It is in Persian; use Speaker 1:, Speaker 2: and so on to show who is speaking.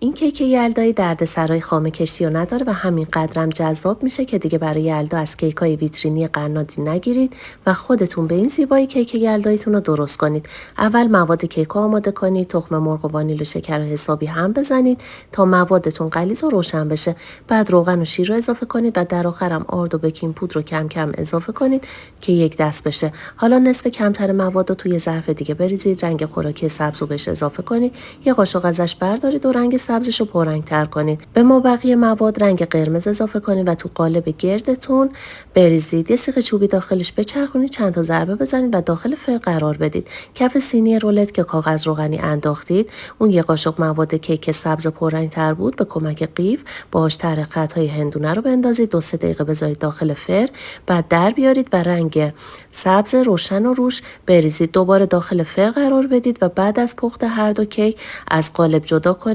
Speaker 1: این کیک یلدایی دردسرای خامه کشی رو نداره و همین قدرم جذاب میشه که دیگه برای یلدا از کیک‌های ویترینی قنادی نگیرید و خودتون به این زیبایی کیک یلداییتون رو درست کنید. اول مواد کیک رو آماده کنید، تخم مرغ و وانیل و شکر رو حسابی هم بزنید تا موادتون غلیظ و روشن بشه. بعد روغن و شیر رو اضافه کنید و در آخرم آرد و بیکینگ پودر رو کم کم اضافه کنید که یک دست بشه. حالا نصف کمتر مواد رو توی ظرف دیگه بریزید، رنگ خوراکی سبز رو بهش اضافه کنید، یه قاشق ازش بردارید و رنگ سبزش رو پررنگ‌تر کنید. به مابقی مواد رنگ قرمز اضافه کنید و تو قالب گردتون بریزید. یه سیخ چوبی داخلش بچرخونید، چند تا ضربه بزنید و داخل فر قرار بدید. کف سینی رولت که کاغذ روغنی انداختید، اون یه قاشق مواد کیک سبز پررنگ‌تر بود، به کمک قیف باهاش طرح خطای هندونه رو بندازید، 2-3 دقیقه بذارید داخل فر، بعد در بیارید و رنگ سبز روشن رو روش بریزید. دوباره داخل فر قرار بدید و بعد از پخت هر دو کیک از قالب جدا کنید.